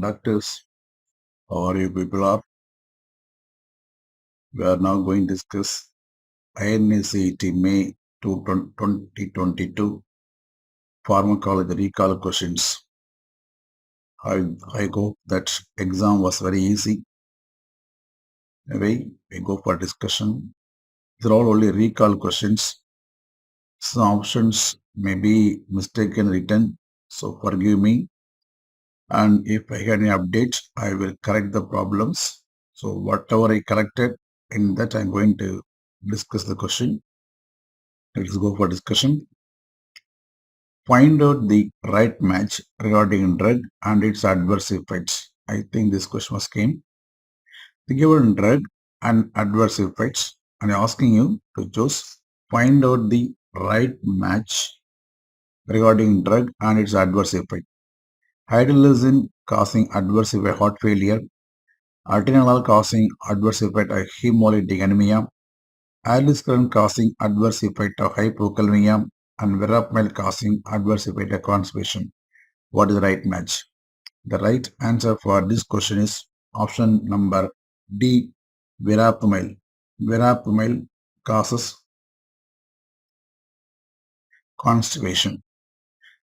doctors, how are you people are? We are now going to discuss INICET May 2022 Pharmacology recall questions. I hope that exam was very easy. Anyway, we go for discussion. These are all only recall questions. Some options may be mistaken written, so forgive me. And if I get any updates, I will correct the problems. So whatever I corrected, in that I'm going to discuss the question. Let's go for discussion. Find out the right match regarding drug and its adverse effects. I think this question was came. The given drug and adverse effects, and I'm asking you to choose find out the right match regarding drug and its adverse effect. Hydrolysin causing adverse effect heart failure, atenolol causing adverse effect of hemolytic anemia, aldosterone causing adverse effect of hypokalemia, and verapamil causing adverse effect of constipation. What is the right match? The right answer for this question is option number D, verapamil. Verapamil causes constipation.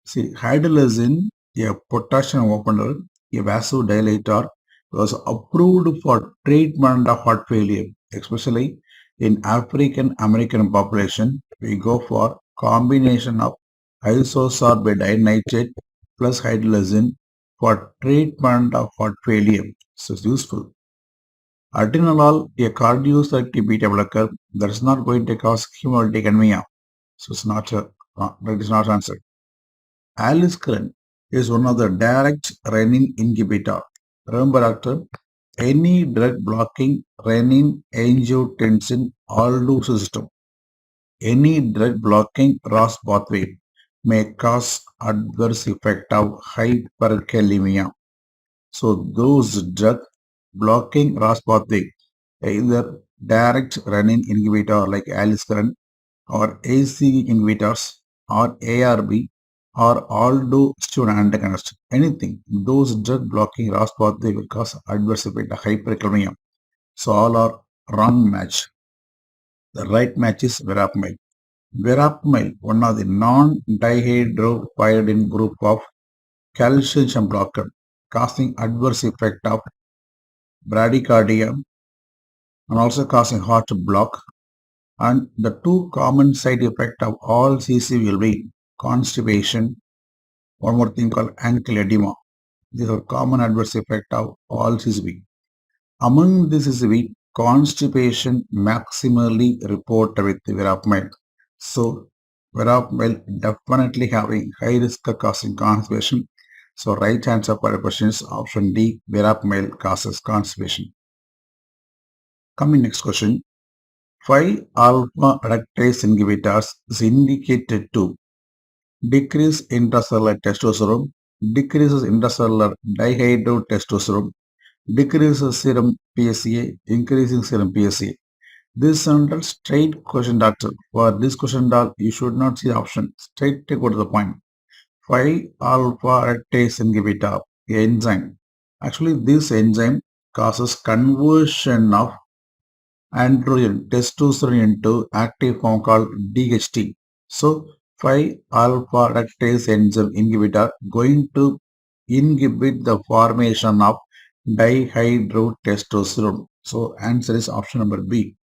See, hydrolysin, a potassium opener, a vasodilator, was approved for treatment of heart failure, especially in African American population. We go for combination of isosorbate nitrate plus hydrolysin for treatment of heart failure. So it's useful. Atenolol, a cardioselective beta blocker, that is not going to cause hemolytic anemia. So it's not that is not answered. Aldosterone is one of the direct renin inhibitor. Remember, doctor, any drug blocking renin angiotensin aldose system, any drug blocking ROS pathway may cause adverse effect of hyperkalemia. So those drug blocking ROS pathway, either direct renin inhibitor like aldosterone or ACE inhibitors or ARB or aldosterone antagonist, anything, those drug blocking ROS pathway will cause adverse effect of hyperkalemia. So all are wrong match. The right match is verapamil. Verapamil, one of the non-dihydropyridine group of calcium channel blocker, causing adverse effect of bradycardia and also causing heart block. And the two common side effect of all CC will be constipation, one more thing called ankle edema. These are common adverse effect of all CCB. Among this CCB, constipation maximally reported with verapamil. So verapamil definitely having high risk of causing constipation. So right answer for the question is option D, verapamil causes constipation. Coming next question. 5-alpha reductase inhibitors is indicated to decrease intracellular testosterone, decreases intracellular dihydrotestosterone, decreases serum PSA, increasing serum PSA. This is under straight question, doctor. For this question, you should not see the option. Straight go to the point. 5-alpha reductase inhibitor enzyme. Actually, this enzyme causes conversion of androgen testosterone into active form called DHT. So 5-alpha reductase enzyme inhibitor going to inhibit the formation of dihydrotestosterone. So answer is option number B.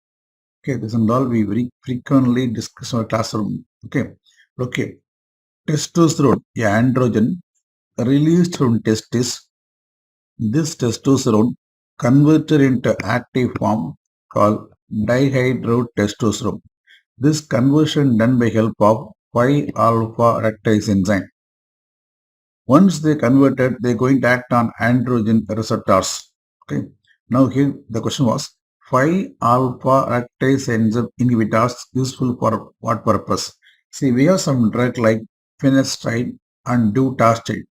Okay, this and all we very frequently discuss in our classroom. Okay. Testosterone, a androgen released from testis. This testosterone converted into active form called dihydrotestosterone. This conversion done by help of 5-alpha reductase enzyme. Once they converted, they're going to act on androgen receptors. Okay. Now here the question was 5-alpha reductase enzyme inhibitors useful for what purpose? See, we have some drug like finasteride and dutasteride.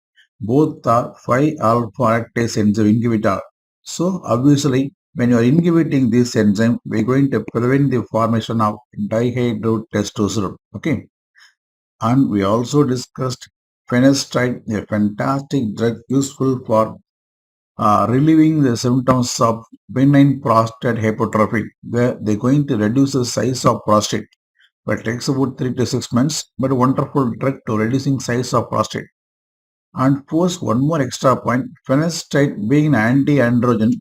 Both are 5-alpha reductase enzyme inhibitor. So obviously, when you are inhibiting this enzyme, we're going to prevent the formation of dihydrotestosterone. Okay. And we also discussed finasteride, a fantastic drug useful for relieving the symptoms of benign prostate hypertrophy, where they're going to reduce the size of prostate. But it takes about 3 to 6 months, but a wonderful drug to reducing size of prostate. And force one more extra point, finasteride being an anti-androgen,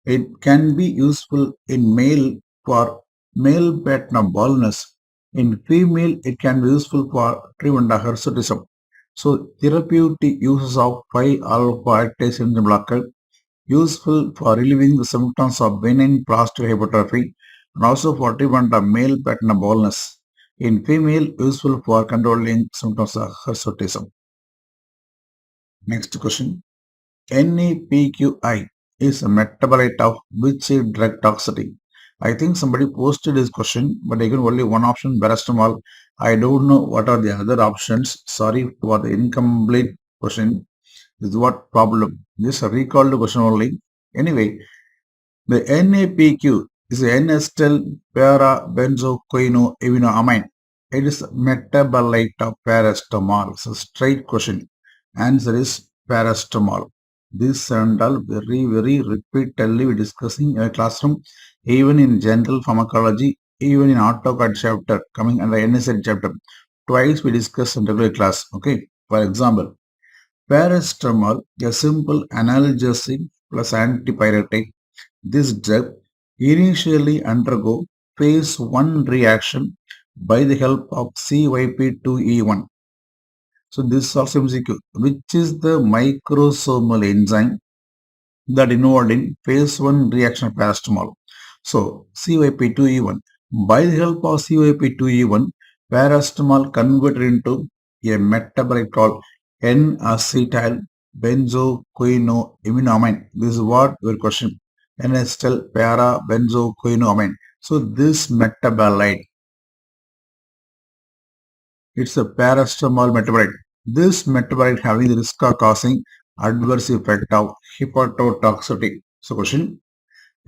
it can be useful in male for male pattern baldness. In female, it can be useful for treatment of hirsutism. So, therapeutic uses of 5-alpha syndrome blocker useful for relieving the symptoms of benign prostate hypertrophy and also for treatment of male pattern baldness. In female, useful for controlling symptoms of hirsutism. Next question. NEPQI is a metabolite of which drug toxicity? I think somebody posted this question, but I got only one option, paracetamol. I don't know what are the other options. Sorry for the incomplete question. This is what problem. Just recall the question only. Anyway, the NAPQ is N-acetyl para-benzoquinoamine. It is metabolite of paracetamol. It's a straight question. Answer is paracetamol. This and all very repeatedly we discussing in a classroom, even in general pharmacology, even in Autocad chapter, coming under NEET chapter. Twice we discussed in regular class. Okay. For example, paracetamol, a simple analgesic plus antipyretic. This drug initially undergo phase 1 reaction by the help of CYP2E1. So this is also MCQ, which is the microsomal enzyme that involved in phase 1 reaction of paracetamol. So CYP2E1. By the help of CYP2E1, paracetamol converted into a metabolite called N-acetyl benzoquinoamine. This is what your question. N-acetyl para-benzoquinoamine. So this metabolite, it's a paracetamol metabolite. This metabolite having the risk of causing adverse effect of hepatotoxicity. So question,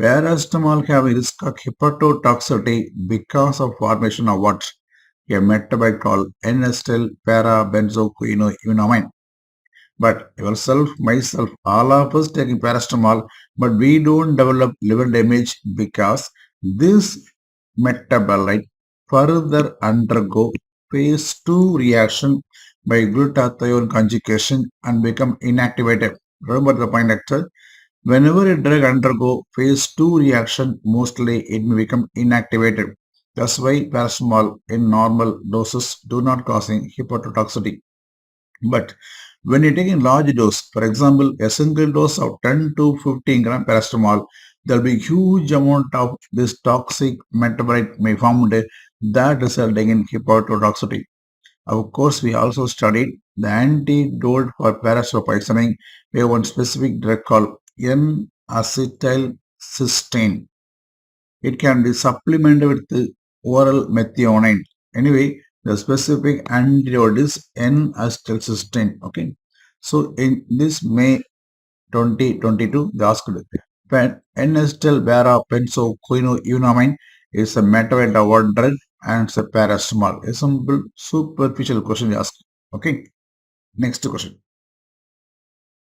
paracetamol having risk of hepatotoxicity because of formation of what? A metabolite called N-acetyl para-benzoquinoamine. But yourself, myself, all of us taking paracetamol, but we don't develop liver damage because this metabolite further undergo phase 2 reaction by glutathione conjugation and become inactivated. Remember the point, actor? Whenever a drug undergo phase 2 reaction, mostly it may become inactivated. That's why paracetamol in normal doses do not causing hepatotoxicity. But when you take in large dose, for example, a single dose of 10 to 15 gram paracetamol, there will be huge amount of this toxic metabolite may formed that resulting in hepatotoxicity. Of course, we also studied the antidote for paracetamol poisoning. We have one specific drug called N-acetylcysteine. It can be supplemented with oral methionine. Anyway, the specific antidote is N-acetylcysteine. Okay. So in this May 2022, they asked N-acetyl para-benzoquinoamine is a metabolite of what drug and it's a paracetamol. A simple superficial question they asked. Okay. Next question.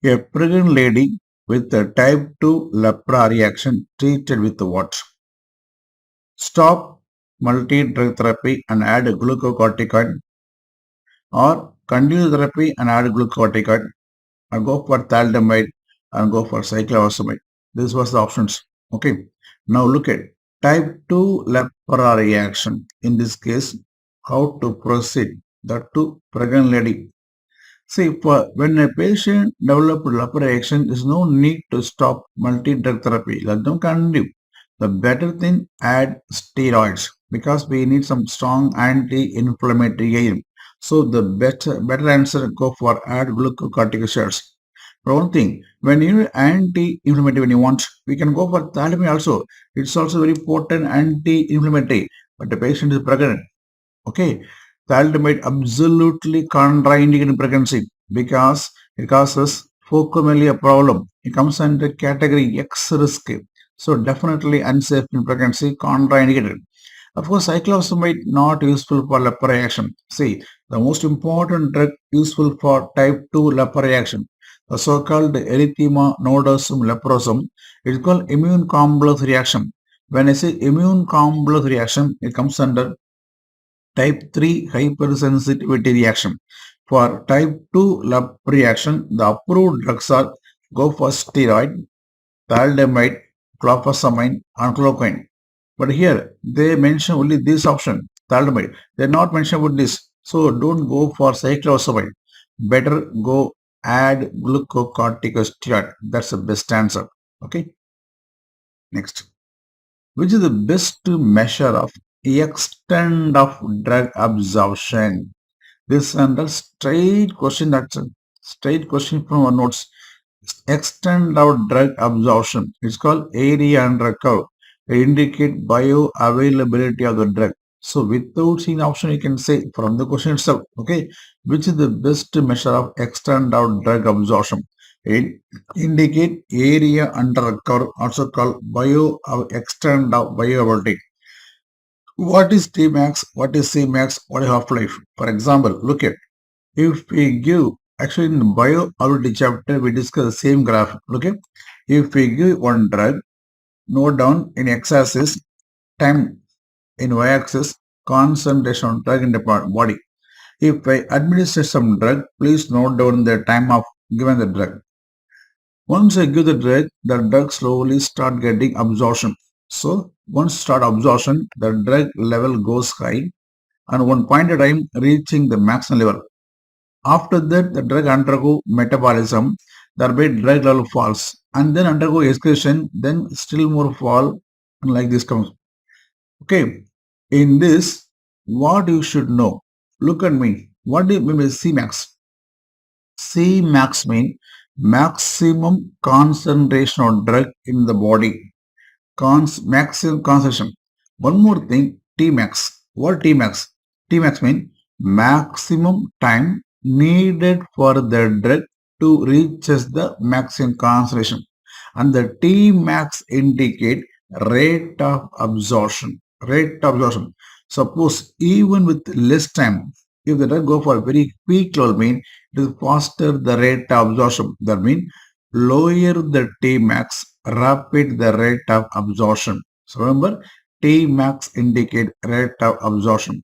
A pregnant lady with a type 2 lepra reaction treated with what? Stop multi-drug therapy and add a glucocorticoid, or continue therapy and add glucocorticoid, or go for thalidomide and go for cyclophosphamide. This was the options. Okay. Now look at type 2 lepra reaction. In this case, how to proceed? That to pregnant lady. See, when a patient develops lepra reaction, there is no need to stop multi-drug therapy. Let them continue. The better thing, add steroids because we need some strong anti-inflammatory agent. So the better answer, go for add glucocorticoids. For one thing, when you anti-inflammatory, when you want, we can go for thalidomide also. It's also very potent anti-inflammatory, but the patient is pregnant. Okay, thalidomide absolutely contraindicated in pregnancy because it causes focomelia problem. It comes under category X risk. So definitely unsafe in pregnancy, contraindicated. Of course, cyclophosphamide not useful for lepra reaction. See, the most important drug useful for type 2 lepra reaction. the so-called erythema nodosum leprosum. It is called immune complex reaction. When I say immune complex reaction, it comes under type 3 hypersensitivity reaction. For type 2 LEP reaction, the approved drugs are glucosteroid, thalidomide, clofazimine, and chloroquine. But here they mention only this option, thalidomide. They are not mention about this. So don't go for cyclophosphamide. Better go add glucocorticosteroid. That's the best answer. Okay. Next. Which is the best measure of extent of drug absorption? This under straight question. That's a straight question from our notes. Extent of drug absorption. It's called area under curve. They indicate bioavailability of the drug. So without seeing the option, you can say from the question itself, okay, which is the best measure of extent of drug absorption? It indicate area under a curve, also called extent of bioavailability. What is Tmax? What is Cmax? What is half-life? For example, look at if we give, actually in bioavailability chapter, we discuss the same graph. Okay, if we give one drug, note down in x-axis time, in y-axis concentration of drug in the body. If I administer some drug, please note down the time of given the drug. Once I give the drug slowly start getting absorption. So once start absorption, the drug level goes high and one point at time reaching the maximum level. After that, the drug undergo metabolism, thereby drug level falls, and then undergo excretion, then still more fall, and like this comes. Okay, in this, what you should know, look at me. What do you mean by Cmax? Cmax means maximum concentration of drug in the body. Maximum concentration. One more thing, Tmax. What Tmax? Tmax means maximum time needed for the drug to reach the maximum concentration. And the Tmax indicate rate of absorption. Rate of absorption. Suppose even with less time, if the drug go for a very quick level, mean it is faster the rate of absorption. That means lower the Tmax, rapid the rate of absorption. So remember, Tmax indicate rate of absorption.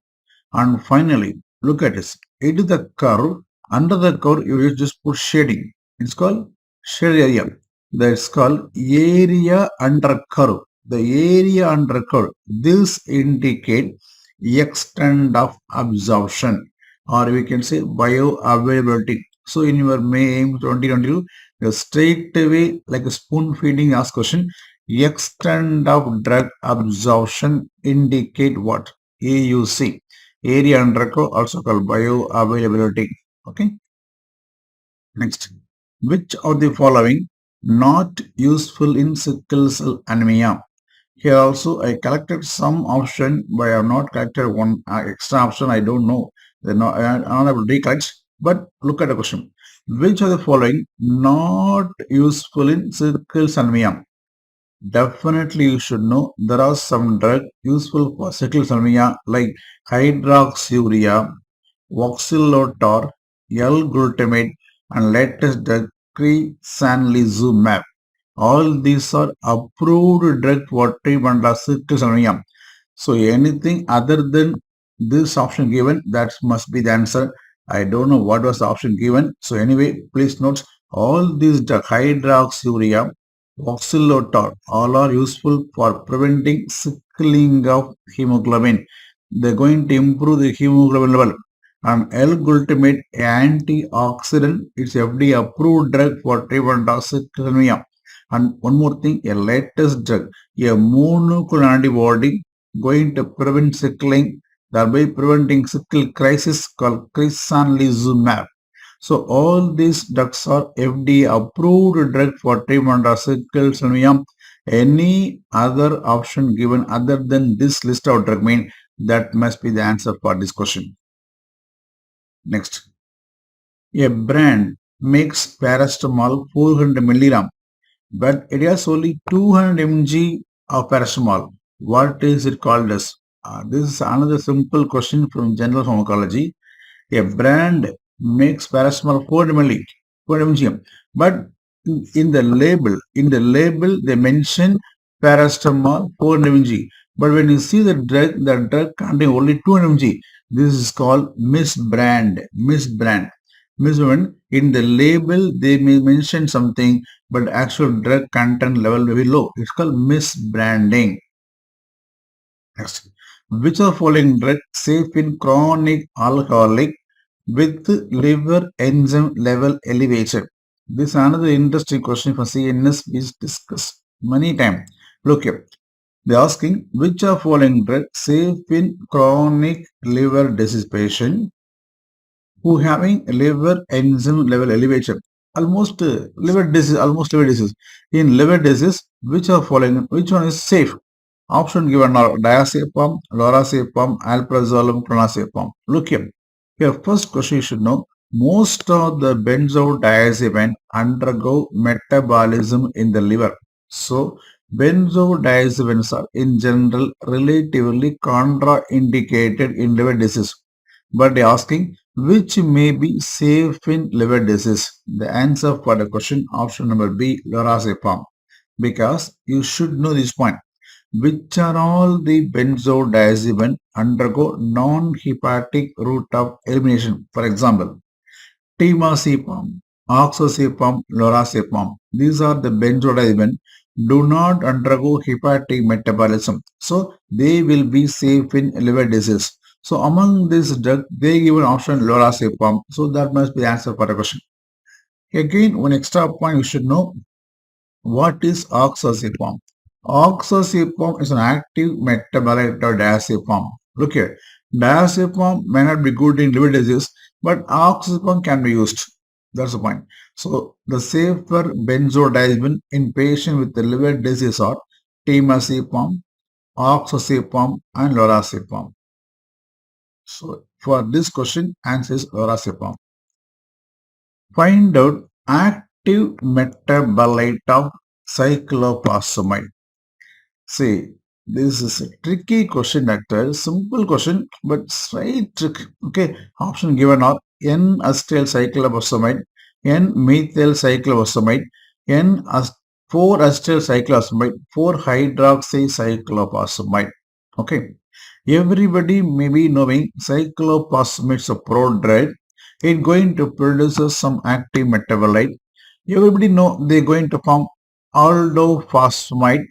And finally, look at this. It is the curve. Under the curve, you just put shading. It's called shade area. That's called area under curve. The area under curve. This indicate extent of absorption, or we can say bioavailability. So in your May 2022, you straight away like a spoon feeding ask question. Extent of drug absorption indicate what? AUC. Area under curve, also called bioavailability. Okay. Next. Which of the following not useful in sickle cell anemia? Here also I collected some option, but I have not collected one extra option. I don't know. I'm not able to recollect. But look at the question. Which of the following not useful in sickle cell anemia? Definitely you should know there are some drugs useful for sickle cell anemia like hydroxyurea, voxelotor, L-glutamate, and latest drug cresanlizumab. All these are approved drug for treatment of sickle cell anemia. So anything other than this option given, that must be the answer. I don't know what was the option given. So anyway, please note all these drug hydroxyurea, voxelotor, all are useful for preventing sickling of hemoglobin. They're going to improve the hemoglobin level. And L-glutamate antioxidant, it's FDA approved drug for treatment of sickle cell anemia. And one more thing, a latest drug, a monoclonal antibody going to prevent sickling, thereby preventing sickle crisis called cresanlizumab. So all these drugs are FDA approved drug for treatment of sickle cell anemia. Any other option given other than this list of drug mean that must be the answer for this question. Next, a brand makes paracetamol 400 milligram, but it has only 200 mg of paracetamol. What is it called as? This is another simple question from general pharmacology. A brand makes paracetamol 400 mg, 200 mg. But in the label, they mention paracetamol 400 mg. But when you see the drug containing only 200 mg. This is called misbrand. Misbrand. Misbrand. In the label, they may mention something, but actual drug content level may be low. It's called misbranding. Next. Which of the following drug safe in chronic alcoholic with liver enzyme level elevated? This is another interesting question for CNS is discussed many times. Look here. They're asking which of following drug safe in chronic liver disease patient who having liver enzyme level elevation. Almost liver disease. In liver disease, which of following, which one is safe? Option given are diazepam, lorazepam, alprazolam, clonazepam. Look here. Here, first question you should know. Most of the benzodiazepine undergo metabolism in the liver. So, benzodiazepines are in general relatively contraindicated in liver disease. But they are asking which may be safe in liver disease. The answer for the question option number B, lorazepam. Because you should know this point. Which are all the benzodiazepine undergo non-hepatic route of elimination? For example, temazepam, oxazepam, lorazepam. These are the benzodiazepine do not undergo hepatic metabolism. So they will be safe in liver disease. So among this drug, they give an option lorazepam. So that must be the answer for the question. Again, one extra point you should know. What is oxazepam? Oxazepam is an active metabolite of diazepam. Look here. Diazepam may not be good in liver disease, but oxazepam can be used. That's the point. So the safer benzodiazepine in patients with the liver disease are temazepam, oxazepam, and lorazepam. So for this question, answer is lorazepam. Find out active metabolite of cyclophosphamide. See, this is a tricky question, doctor. Simple question, but slight trick. Okay, option given are N-acetyl cyclophosphamide, N-methyl cyclophosphamide, N-4-acetyl cyclophosphamide, 4-hydroxy cyclophosphamide. Okay, everybody may be knowing cyclophosphamide is a prodrug. It's going to produce some active metabolite. Everybody know they're going to form aldophosphamide.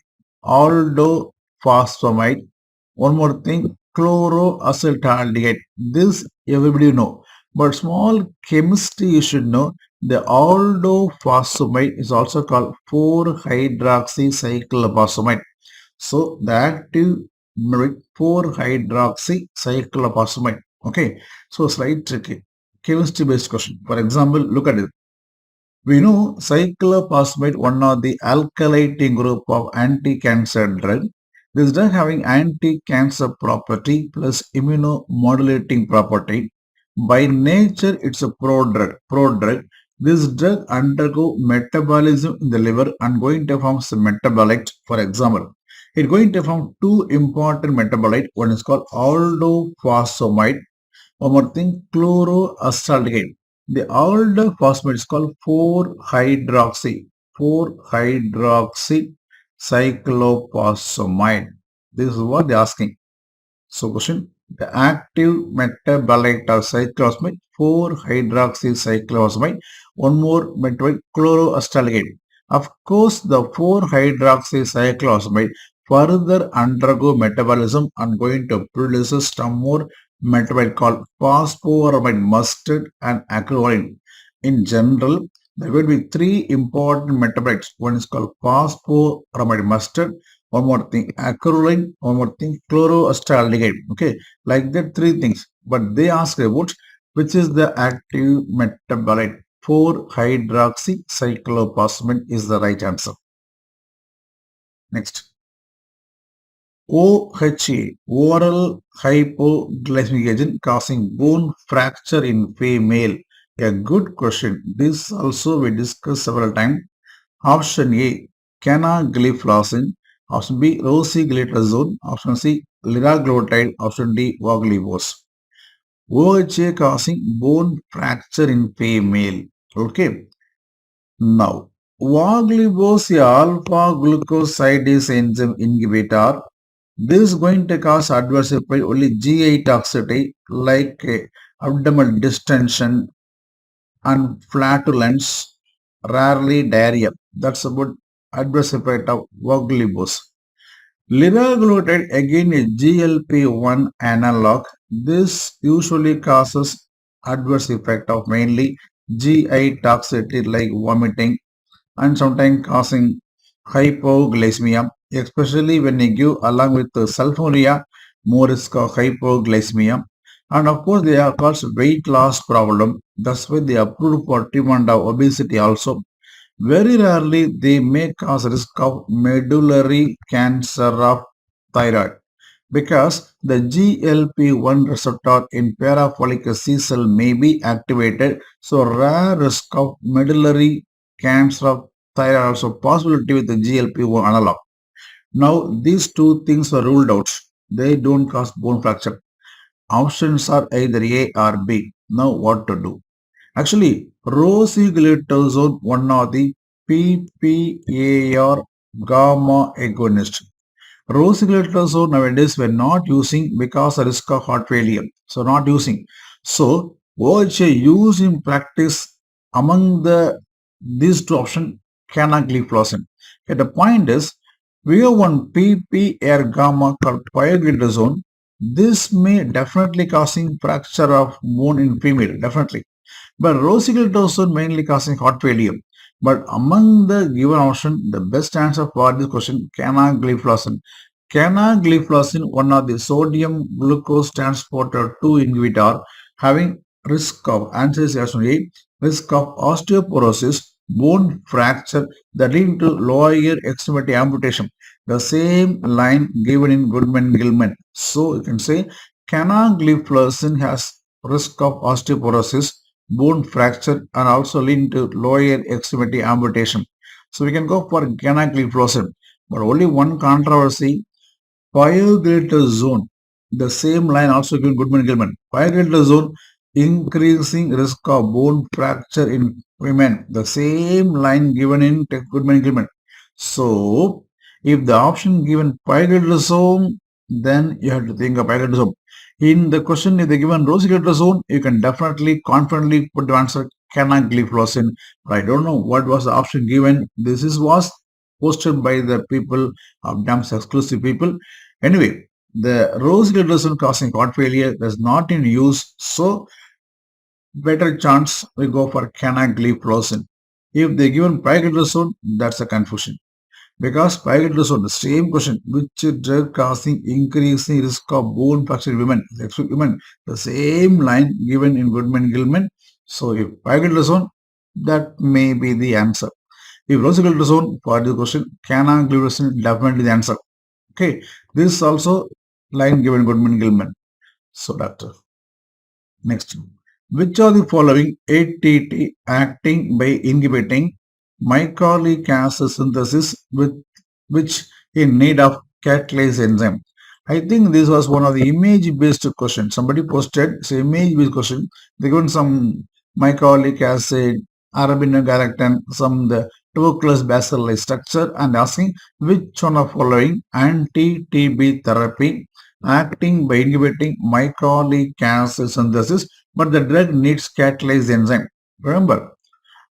One more thing, chloroacetaldehyde. This everybody know. But small chemistry you should know. The aldophosphamide is also called 4-hydroxy cyclophosphamide. So the active 4-hydroxy cyclophosphamide. Okay. So slight tricky. Chemistry based question. For example, look at it. We know cyclophosphamide, one of the alkylating group of anti-cancer drug. This drug having anti-cancer property plus immunomodulating property. By nature, it's a prodrug. This drug undergo metabolism in the liver and going to form some metabolite. For example, it's going to form two important metabolite. One is called aldophosphamide. One more thing, chloroacetaldehyde. The aldophosphamide is called 4-hydroxy cyclophosphamide. This is what they're asking. So question, the active metabolite of cyclophosphamide, 4-hydroxy cyclophosphamide. One more metabolite, chloroacetaldehyde. Of course, the 4-hydroxy cyclophosphamide further undergo metabolism and going to produce some more metabolite called phosphoramide mustard and acrolein. In general, there will be three important metabolites. One is called phosphoramide mustard, one more thing acrolein, one more thing chloroacetaldehyde. Okay, like that three things. But they ask about which is the active metabolite. 4-hydroxy cyclophosphamide is the right answer. Next. OHA, oral hypoglycemic agent causing bone fracture in female. A good question. This also we discussed several times. Option A, canagliflozin. Option B, rosiglitazone. Option C, liraglutide. Option D, voglibose. OHA causing bone fracture in female. Okay. Now, Voglibose alpha glucosidase enzyme inhibitor. This is going to cause adverse effect only GI toxicity like abdominal distension and flatulence, rarely diarrhea. That's about adverse effect of Voglibose. Liraglutide again is GLP-1 analog. This usually causes adverse effect of mainly GI toxicity like vomiting and sometimes causing hypoglycemia, especially when you give along with the sulfonylurea, more risk of hypoglycemia. And of course, they are caused weight loss problem. That's why they are approved for treatment of obesity also. Very rarely, they may cause risk of medullary cancer of thyroid because the GLP-1 receptor in parafollic C cell may be activated. So rare risk of medullary cancer of thyroid also possibility with the GLP-1 analog. Now these two things are ruled out. They don't cause bone fracture. Options are either A or B. Now what to do? Actually, rosiglitazone, one of the PPAR gamma agonist. Rosiglitazone nowadays we're not using because of risk of heart failure. So not using. So OHA used in practice among these two options canagliflozin. Okay, the point is we have one PPR gamma called pioglitazone. This may definitely causing fracture of bone in female, definitely. But rosiglitazone mainly causing heart failure. But among the given option, the best answer for this question, canagliflozin. Canagliflozin, one of the sodium glucose transporter 2 inhibitor, having risk of answer is option A, risk of osteoporosis, bone fracture that lead to lower extremity amputation. The same line given in Goodman-Gilman. So you can say canagliflozin has risk of osteoporosis, bone fracture and also lead to lower extremity amputation. So we can go for canagliflozin. But only one controversy, pioglitazone. The same line also given Goodman-Gilman. Pioglitazone increasing risk of bone fracture in women. The same line given in Goodman-Gilman. So if the option given pioglitazone, then you have to think of pioglitazone. In the question, if they given rosiglitazone, you can definitely confidently put the answer canagliflozin. But I don't know what was the option given. This was posted by the people of DAMS exclusive people. Anyway, the rosiglitazone causing heart failure is not in use, so better chance we go for canagliflozin. If they given pioglitazone, that's a confusion. Because pioglitazone, the same question, which drug causing increasing risk of bone fracture in women? Let's women, the same line given in Goodman-Gilman. So if pioglitazone, that may be the answer. If rosiglitazone, for the question, canagliflozin, definitely the answer. Okay, this is also line given Goodman-Gilman. So doctor, next. Which of the following ATT acting by inhibiting mycolic acid synthesis with which in need of catalase enzyme? I think this was one of the image-based questions. Somebody posted it's an image-based question. They given some mycolic acid, arabinogalactan, some the tuberculous bacillus structure and asking which one of following anti-TB therapy acting by inhibiting mycolic acid synthesis, but the drug needs catalase enzyme. Remember,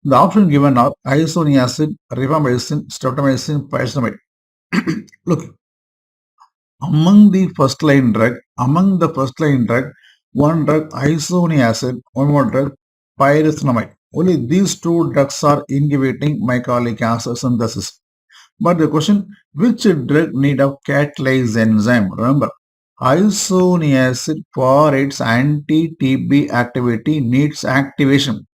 the option given are isoniazid, rifamycin, streptomycin, pyrazinamide. Look, among the first line drug, one drug isoniazid, one more drug pyrazinamide. Only these two drugs are inhibiting mycolic acid synthesis. But the question, which drug need of catalase enzyme? Remember, isoniazid for its anti-TB activity needs activation.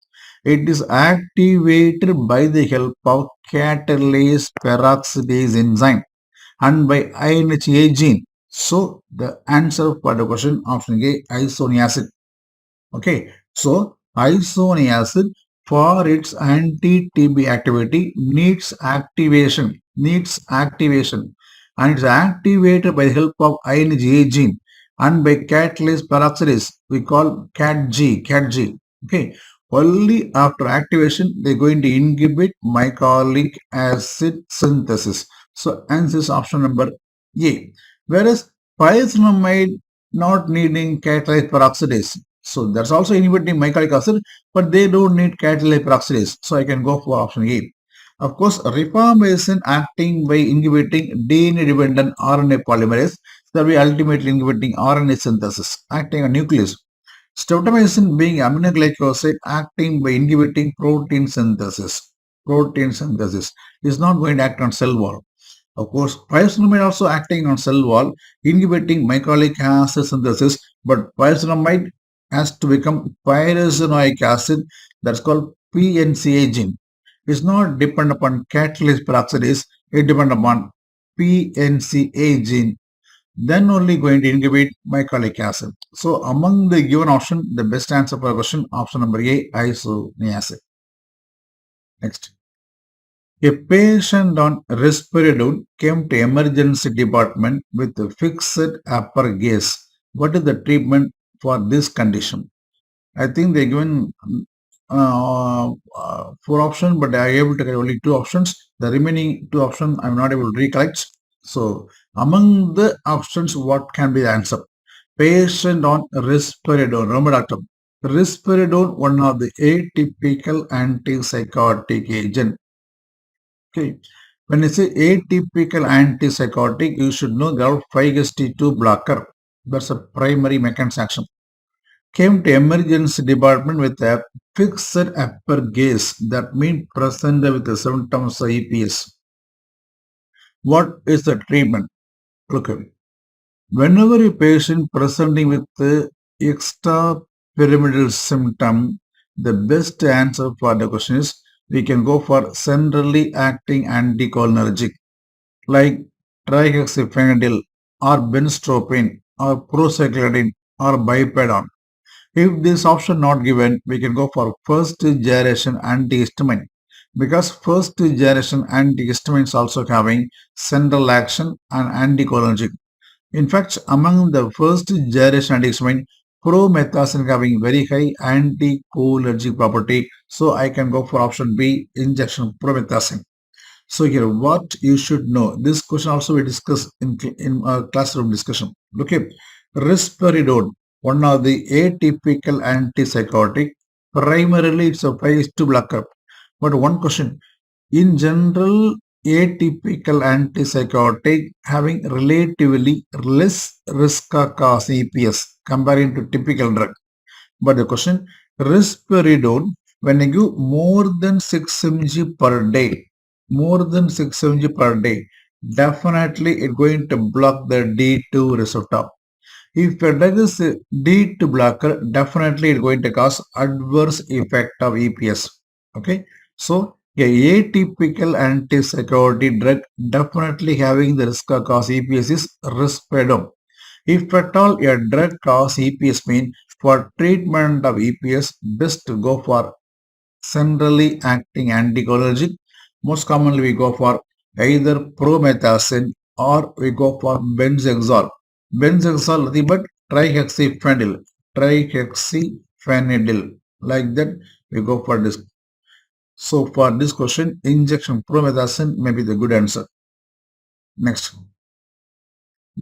It is activated by the help of catalase peroxidase enzyme and by INHA gene. So the answer for the question option A, isoniazid. Okay, so isoniazid for its anti-TB activity needs activation, and it's activated by the help of INGA gene and by catalase peroxidase. We call CATG. Okay, Only after activation, they're going to inhibit mycolic acid synthesis. So answer is option number A. Whereas pyazonamide not needing catalyzed peroxidase. So that's also inhibiting mycolic acid, but they don't need catalyzed peroxidase. So I can go for option A. Of course, rifamycin acting by inhibiting DNA-dependent RNA polymerase, that will ultimately inhibiting RNA synthesis, acting on nucleus. Streptomycin being aminoglycoside acting by inhibiting protein synthesis. Protein synthesis is not going to act on cell wall. Of course, pyazonamide also acting on cell wall, inhibiting mycolic acid synthesis, but pyazonamide has to become pyrazinoic acid, that's called PNCA gene. It's not depend upon catalyzed peroxidase, it depend upon PNCA gene, then only going to inhibit mycolic acid. So among the given option, the best answer for the question, option number A, isoniazid. Next. A patient on risperidone came to emergency department with a fixed upper gaze. What is the treatment for this condition? I think they given four options, but I am able to get only two options. The remaining two options I am not able to recollect. So among the options, what can be the answer? Patient on risperidone. Remember, doctor, risperidone, one of the atypical antipsychotic agent. Okay. When you say atypical antipsychotic, you should know there are 5-HT2 blocker. That's a primary mechanism action. Came to emergency department with a fixed upper gaze, that means present with the symptoms of EPS. What is the treatment? Look, whenever a patient presenting with the extrapyramidal symptom, the best answer for the question is we can go for centrally acting anticholinergic like trihexyphenidyl or benztropine or procyclidine or bipedon. If this option not given, we can go for first generation antihistamine, because first generation antihistamines also having central action and anticholinergic. In fact, among the first generation antihistamine, promethazine having very high anticholinergic property. So I can go for option B, injection promethazine. So here, what you should know. This question also we discussed in classroom discussion. Okay, risperidone, one of the atypical antipsychotic. Primarily, it's a phase 2 blocker. But one question: in general, atypical antipsychotic having relatively less risk of cause EPS comparing to typical drug. But the question, risperidone, when you give more than 6 mg per day, more than 6 mg per day, definitely it's going to block the D2 receptor. If a drug is a D2 blocker, definitely it's going to cause adverse effect of EPS. Okay, so a atypical antipsychotic drug definitely having the risk of cause EPS is risperidone. If at all a drug cause EPS mean, for treatment of EPS, best to go for centrally acting anticholinergic. Most commonly we go for either promethazine or we go for benzhexol. Benzhexol nothing but trihexyphenidyl. Trihexyphenidyl. Like that we go for this. So for this question, injection promethazine may be the good answer. Next.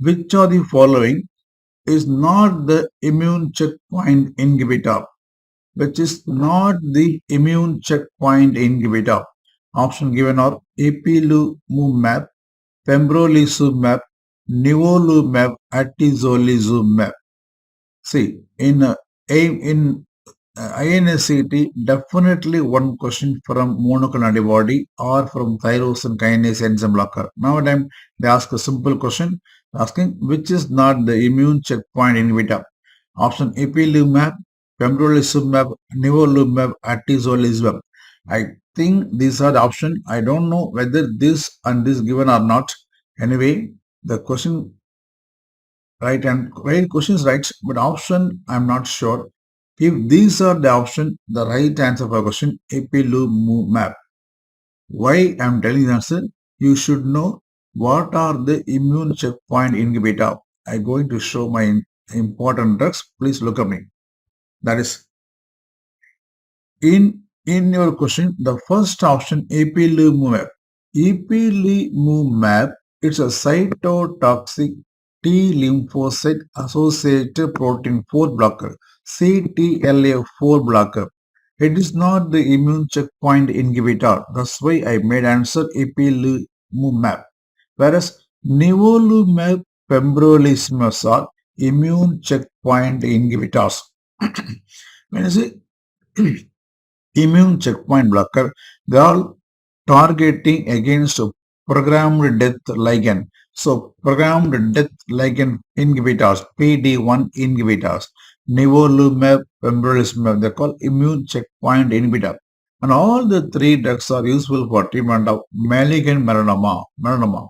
Which of the following is not the immune checkpoint inhibitor? Which is not the immune checkpoint inhibitor? Option given are ipilimumab, pembrolizumab, nivolumab, atezolizumab. See, in INICET, definitely one question from monoclonal antibody or from tyrosine kinase enzyme blocker. Nowadays, they ask a simple question asking which is not the immune checkpoint inhibitor. Option ipilimumab, pembrolizumab, nivolumab, atezolizumab. I think these are the options. I don't know whether this and this given or not. Anyway, the question right and right question is right, but option I'm not sure. If these are the option, the right answer for question ipilimumab. Why I'm telling the answer? You should know what are the immune checkpoint inhibitor. I'm going to show my important drugs. Please look at me. That is in your question, the first option ipilimumab. Ipilimumab, it's a cytotoxic T lymphocyte associated protein 4 blocker, CTLA4 blocker. It is not the immune checkpoint inhibitor. That's why I made answer ipilimumab. Whereas nivolumab, pembrolizumab are immune checkpoint inhibitors. When I say immune checkpoint blocker, they are targeting against programmed death ligand. So programmed death ligand inhibitors, PD1 inhibitors, nivolumab, pembrolizumab, they call immune checkpoint inhibitor. And all the three drugs are useful for treatment of malignant melanoma.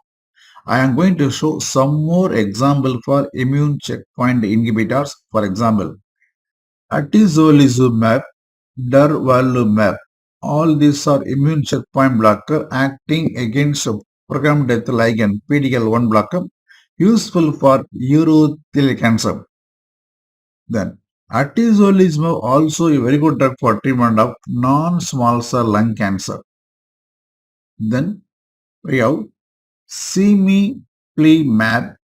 I am going to show some more example for immune checkpoint inhibitors. For example, atezolizumab, durvalumab. All these are immune checkpoint blocker acting against programmed death ligand PDL1 blocker, useful for urothelial cancer. Then atezolizumab also a very good drug for treatment of non-small cell lung cancer. Then we have Cemiplimab.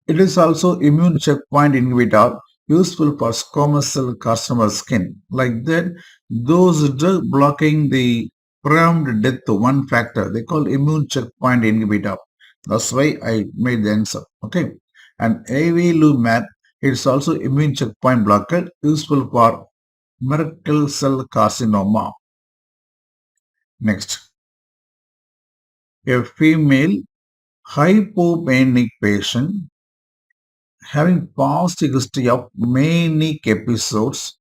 It is also immune checkpoint inhibitor useful for squamous cell carcinoma skin. Like that, those drugs blocking the programmed death one factor, they call immune checkpoint inhibitor. That's why I made the answer. Okay. And avelumab, it's also immune checkpoint blocker useful for Merkel cell carcinoma. Next, a female hypomanic patient having past history of manic episodes,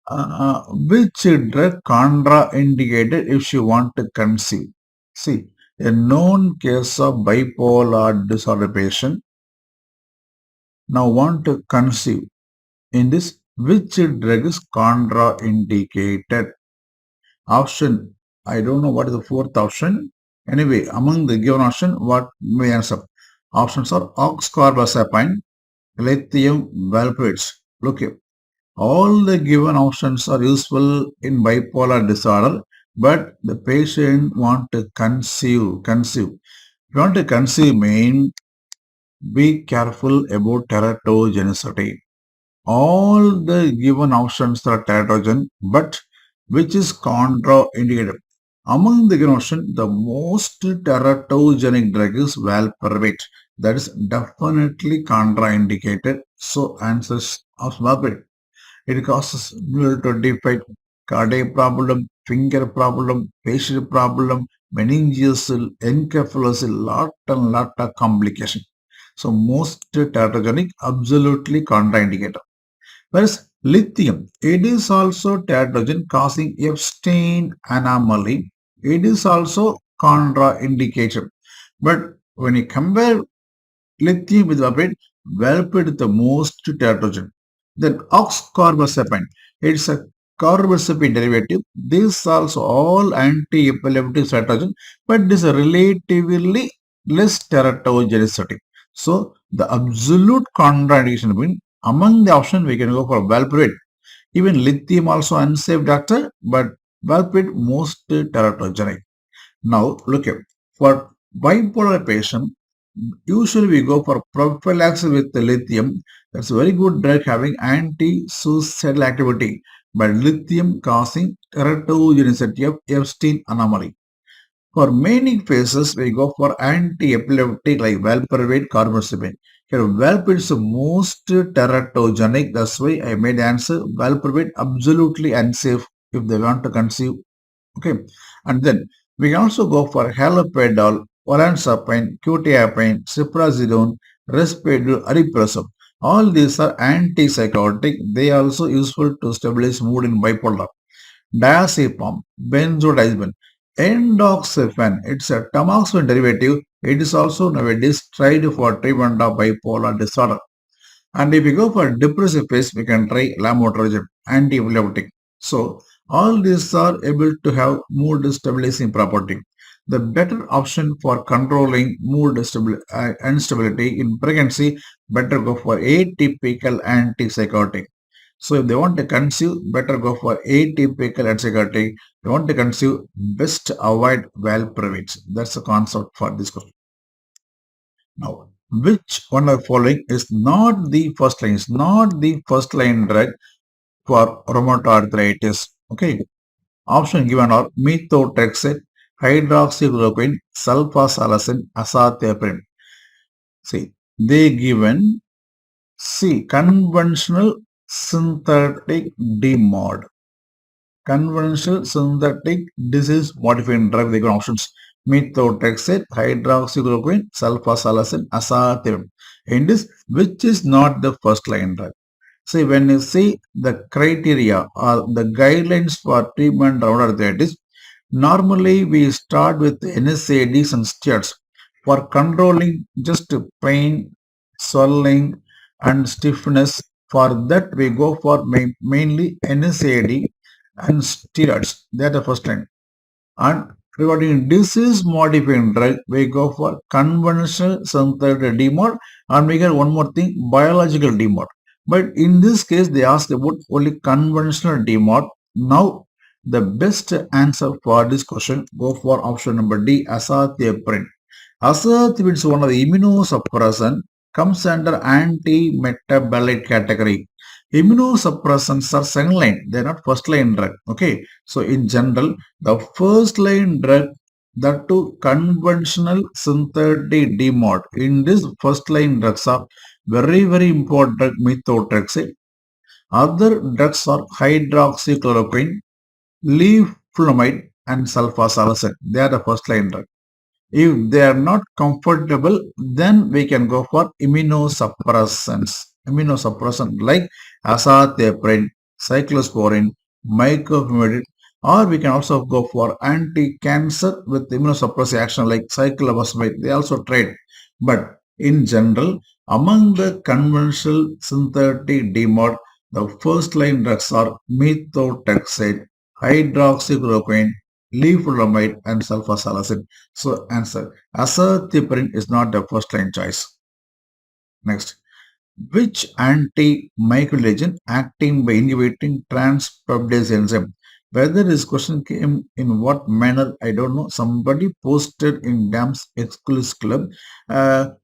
which drug contraindicated if she want to conceive. See, a known case of bipolar disorder patient now want to conceive. In this, which drug is contraindicated? Option, I don't know what is the fourth option. Anyway, among the given option, what may answer? Options are oxcarbazepine, lithium valproates. Look here. All the given options are useful in bipolar disorder, but the patient want to conceive. If you want to conceive, be careful about teratogenicity. All the given options are teratogen, but which is contraindicated. Among the given options, the most teratogenic drug is valproate. That is definitely contraindicated. So answers of valproate. It causes neural defect, cardiac problem, finger problem, facial problem, meningeal, encephalosis, lot of complication. So most teratogenic, absolutely contraindicated. Whereas lithium, it is also teratogen causing Epstein anomaly. It is also contraindicated. But when you compare lithium with valproate is the most teratogen. Then oxcarbazepine, it's a carbazepine derivative. These also all anti-epileptic teratogen, but it is a relatively less teratogenicity. So the absolute contraindication means among the options we can go for valproate. Even lithium also unsafe doctor, but valproate most teratogenic. Now look at for bipolar patient, usually we go for prophylaxis with the lithium. That's a very good drug having anti-suicidal activity, but lithium causing teratogenicity of Epstein anomaly. For many phases, we go for anti-epileptic like valproate, carbamazepine. Here, valproate is the most teratogenic. That's why I made the answer valproate absolutely unsafe if they want to conceive. Okay, and then we can also go for halopridal, olanzapine, quetiapine, ciprasidone, risperidone, aripiprazole. All these are antipsychotic. They are also useful to stabilize mood in bipolar. Diazepam, benzodiazepine, endoxifen. It's a tamoxifen derivative. It is also nowadays tried for treatment of bipolar disorder. And if we go for depressive phase, we can try lamotrigine, anti-epileptic. So all these are able to have mood stabilizing property. The better option for controlling mood instability in pregnancy, better go for atypical antipsychotic. So if they want to conceive, better go for atypical antipsychotic. They want to conceive, best avoid valproate. That's the concept for this question. Now, which one of the following is not the first line? Is not the first line drug for rheumatoid arthritis. Okay. Option given are methotrexate, hydroxychloroquine, sulfasalazine, azathioprine. See, they given C. Conventional synthetic DMARD. Conventional synthetic disease modifying drug. They got options methotrexate, hydroxychloroquine, sulfasalazine, azathioprine. In this, which is not the first line drug? See, when you see the criteria or the guidelines for treatment of arthritis, normally we start with NSAIDs and steroids for controlling just pain, swelling, and stiffness. For that, we go for mainly NSAID and steroids. They are the first line. And regarding disease modifying drug, we go for conventional synthetic DMARD, and we get one more thing, biological DMARD. But in this case, they ask about only conventional DMARD. Now, the best answer for this question, go for option number D, azathioprine. Azathioprine is one of the immunosuppressant, comes under anti-metabolic category. Immunosuppressants are second line, they are not first line drug. Okay, so in general, the first line drug, that too conventional synthetic DMARD. In this first line drugs are very important drug, methotrexate. Other drugs are hydroxychloroquine, leflunomide, and sulfasalazine. They are the first line drug. If they are not comfortable, then we can go for immunosuppressants. Immunosuppressant like azathioprine, cyclosporine, mycophenolate, or we can also go for anti-cancer with immunosuppressive action like cyclophosphamide. They also tried. But in general, among the conventional synthetic DMARD, the first line drugs are methotrexate, hydroxychloroquine, leflunomide, and sulfasalazine. So answer, azathioprine is not the first line choice. Next, which antimicrobial agent acting by inhibiting transpeptidase enzyme? Whether this question came in what manner, I don't know. Somebody posted in DAM's exclusive club,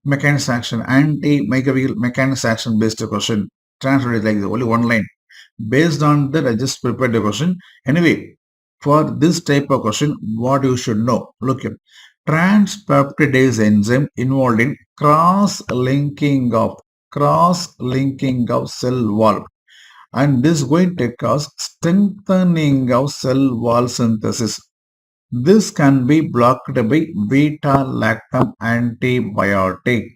mechanism action, antimicrobial mechanism action based question. Transfer is like only one line. Based on that, I just prepared the question. Anyway, for this type of question, what you should know. Look here. Transpeptidase enzyme involved in cross-linking of cell wall, and this is going to cause strengthening of cell wall synthesis. This can be blocked by beta-lactam antibiotic.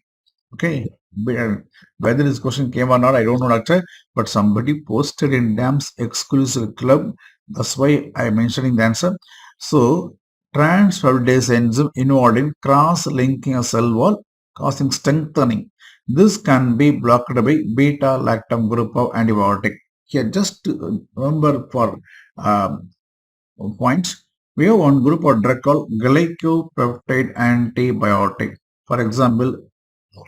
Okay, whether this question came or not, I don't know, doctor, but somebody posted in DAM's exclusive club. That's why I'm mentioning the answer. So, transpeptidase enzyme involved in cross-linking a cell wall, causing strengthening. This can be blocked by beta-lactam group of antibiotic. Here, just remember for points, we have one group of drug called glycopeptide antibiotic. For example,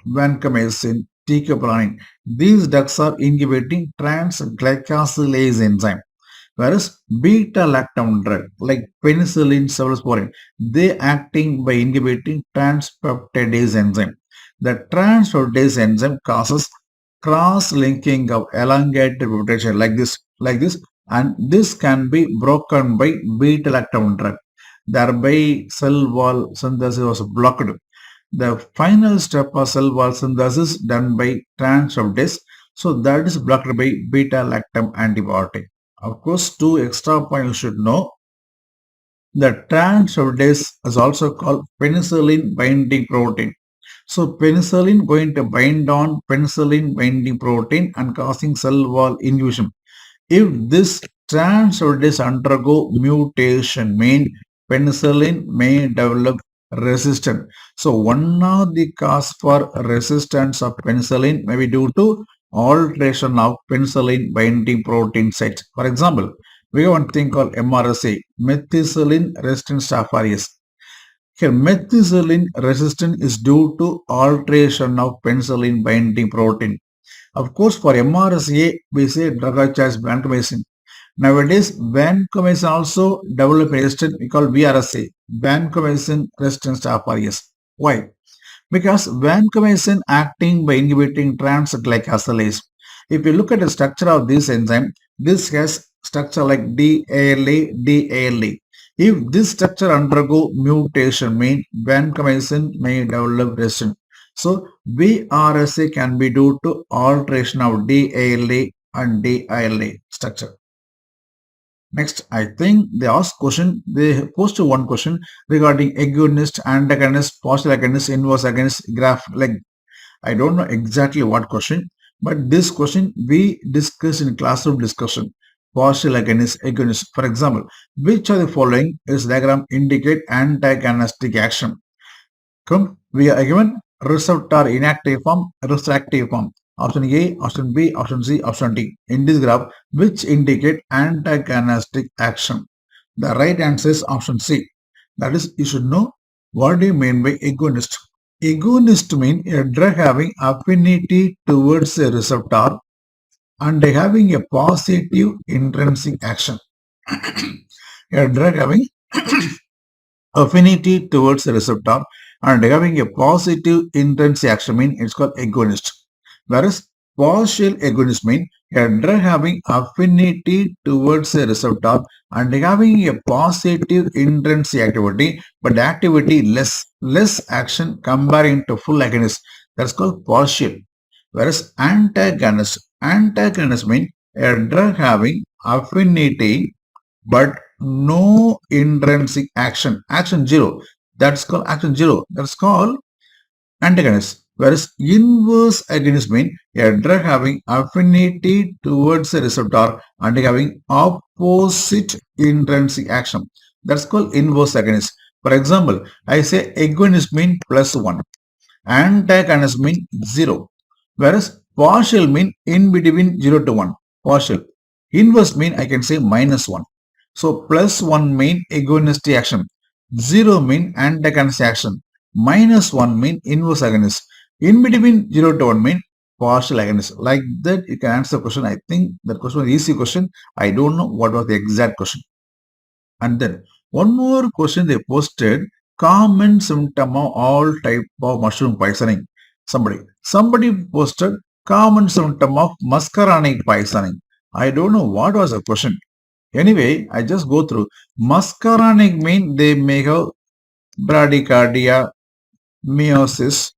vancomycin, teicoplanin. These drugs are inhibiting transglycosylase enzyme. Whereas beta-lactam drug like penicillin, cephalosporin, they acting by inhibiting transpeptidase enzyme. The transpeptidase enzyme causes cross-linking of elongated peptidation like this, and this can be broken by beta-lactam drug. Thereby, cell wall synthesis was blocked. The final step of cell wall synthesis done by transpeptidase, so that is blocked by beta-lactam antibiotic. Of course, two extra points you should know. The transpeptidase is also called penicillin binding protein. So penicillin going to bind on penicillin binding protein and causing cell wall inhibition. If this transpeptidase undergo mutation, mean penicillin may develop resistance. So one of the cause for resistance of penicillin may be due to alteration of penicillin binding protein sites. For example, we have one thing called MRSA, methicillin resistant Staph aureus. Here, methicillin resistance is due to alteration of penicillin binding protein. Of course, for MRSA, we say drug of choice vancomycin. Nowadays, vancomycin also developed resistant, we call VRSA, vancomycin resistant staph aureus. Why? Because vancomycin acting by inhibiting transglycosylase. If you look at the structure of this enzyme, this has structure like DALA, DALA. If this structure undergo mutation, mean vancomycin may develop resistance. So VRSA can be due to alteration of DALA and DILA structure. Next, I think they posted one question regarding agonist, antagonist, partial agonist, inverse agonist, graph. Like, I don't know exactly what question, but this question we discussed in classroom discussion. Partial agonist, agonist. For example, which of the following is diagram indicate antagonistic action? Come, we are given receptor inactive form, restrictive form. Option A, option B, option C, option D. In this graph, which indicate antagonistic action? The right answer is option C. That is, you should know what do you mean by agonist. Agonist means a drug having affinity towards a receptor and having a positive intrinsic action. A drug having affinity towards the receptor and having a positive intrinsic action mean it's called agonist. Whereas partial agonist mean a drug having affinity towards a receptor and having a positive intrinsic activity, but the activity less action comparing to full agonist. That's called partial. Whereas antagonist mean a drug having affinity but no intrinsic action. Action zero. That's called action zero. That's called antagonist. Whereas inverse agonist mean a drug having affinity towards a receptor and having opposite intrinsic action. That's called inverse agonist. For example, I say agonist mean +1. Antagonist mean 0. Whereas partial mean in between 0 to 1. Partial. Inverse mean I can say -1. So +1 mean agonistic action. 0 mean antagonist action. -1 mean inverse agonist. In between 0 to 1 mean partial agonist. Like that you can answer the question. I think that question was easy question. I don't know what was the exact question. And then one more question they posted, common symptom of all type of mushroom poisoning. Somebody posted common symptom of muscarinic poisoning. I don't know what was the question. Anyway, I just go through. Muscarinic mean they may have bradycardia, meiosis,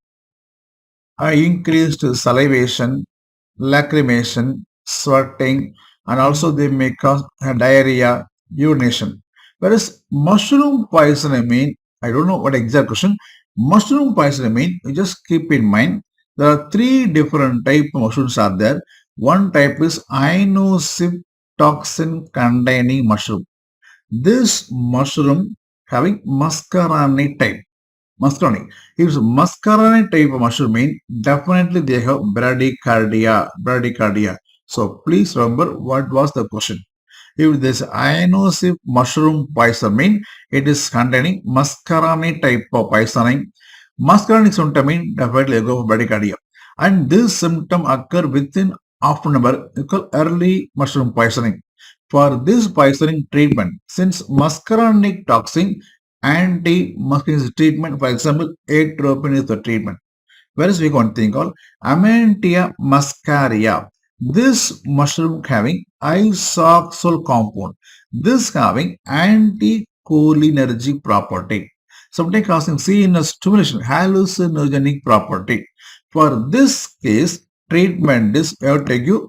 increased salivation, lacrimation, sweating, and also they may cause diarrhea, urination. Whereas mushroom poisoning mean, I don't know what exact question. Mushroom poisoning mean, you just keep in mind, there are three different type of mushrooms are there. One type is INICET toxin containing mushroom. This mushroom having muscarinic type. Muscarinic. If muscarinic type of mushroom mean, definitely they have bradycardia. So please remember what was the question. If this INICET mushroom poison mean, it is containing muscarinic type of poisoning. Muscarinic symptom mean definitely go for bradycardia. And this symptom occur within half an hour, called early mushroom poisoning. For this poisoning treatment, since muscarinic toxin, anti-muscarinic treatment, for example, atropine is the treatment. Whereas we got thing called Amantia muscaria. This mushroom having isoxyl compound. This having anticholinergic property. Sometimes causing CNS stimulation, hallucinogenic property. For this case, treatment is you have to give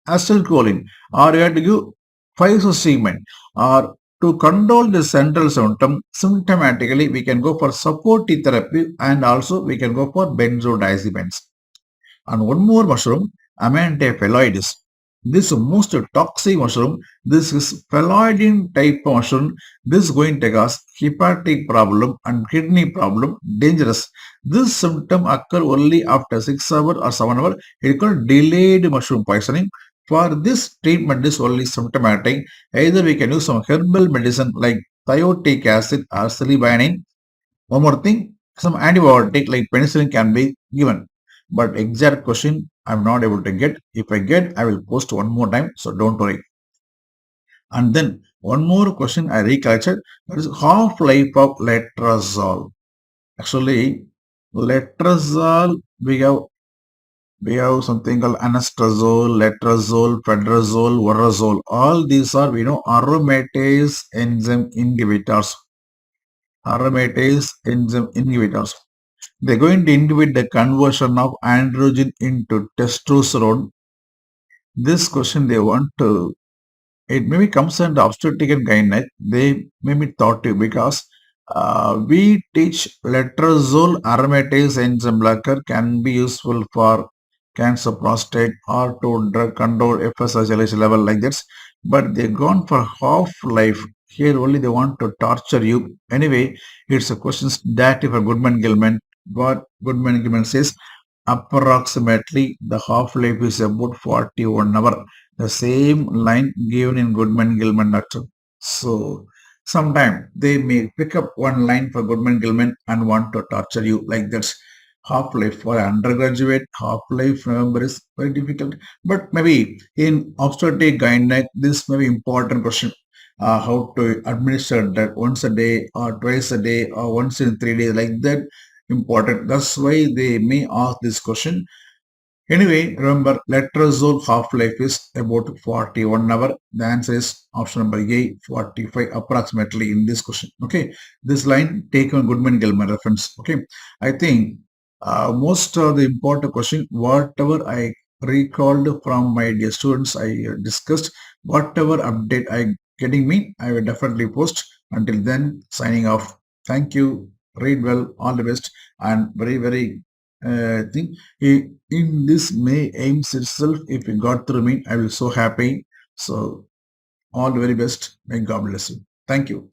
acetylcholine or you have to give physostigmine or to control the central symptom, symptomatically we can go for supportive therapy and also we can go for benzodiazepines. And one more mushroom, Amantia phalloides. This most toxic mushroom, this is phalloidin type of mushroom. This is going to cause hepatic problem and kidney problem, dangerous. This symptom occur only after 6 hours or 7 hours. It is called delayed mushroom poisoning. For this treatment is only symptomatic. Either we can use some herbal medicine like thiotic acid or silibinine. One more thing, some antibiotic like penicillin can be given. But exact question, I'm not able to get. If I get, I will post one more time. So don't worry. And then one more question I recollected. That is half-life of letrozole. Actually, letrozole, we have something called anastrozole, letrozole, fedrazole, varazole. All these are, aromatase enzyme inhibitors. Aromatase enzyme inhibitors. They're going to inhibit the conversion of androgen into testosterone. This question they want to, it maybe comes under obstetric and gynec. They may be thought to because we teach letrozole aromatase enzyme blocker can be useful for cancer prostate or to drug control FSH level like this. But they gone for half life. Here only they want to torture you. Anyway, it's a question that if a Goodman-Gilman, what Goodman-Gilman says, approximately the half-life is about 41 hour. The same line given in Goodman-Gilman doctor. So sometime they may pick up one line for Goodman-Gilman and want to torture you like that. Half-life for undergraduate, half-life remember is very difficult. But maybe in obstetric gynec, this may be important question. How to administer that once a day or twice a day or once in 3 days like that important. That's why they may ask this question. Anyway, remember letrozole half-life is about 41 hour. The answer is option number A, 45 approximately in this question. Okay, this line take on Goodman-Gilman reference. Okay, I think most of the important question, whatever I recalled from my dear students, I discussed, whatever update I getting me, I will definitely post. Until then, signing off. Thank you. Read well. All the best. And very thing in this May aims itself. If you got through me, I will so happy. So all the very best. May God bless you. Thank you.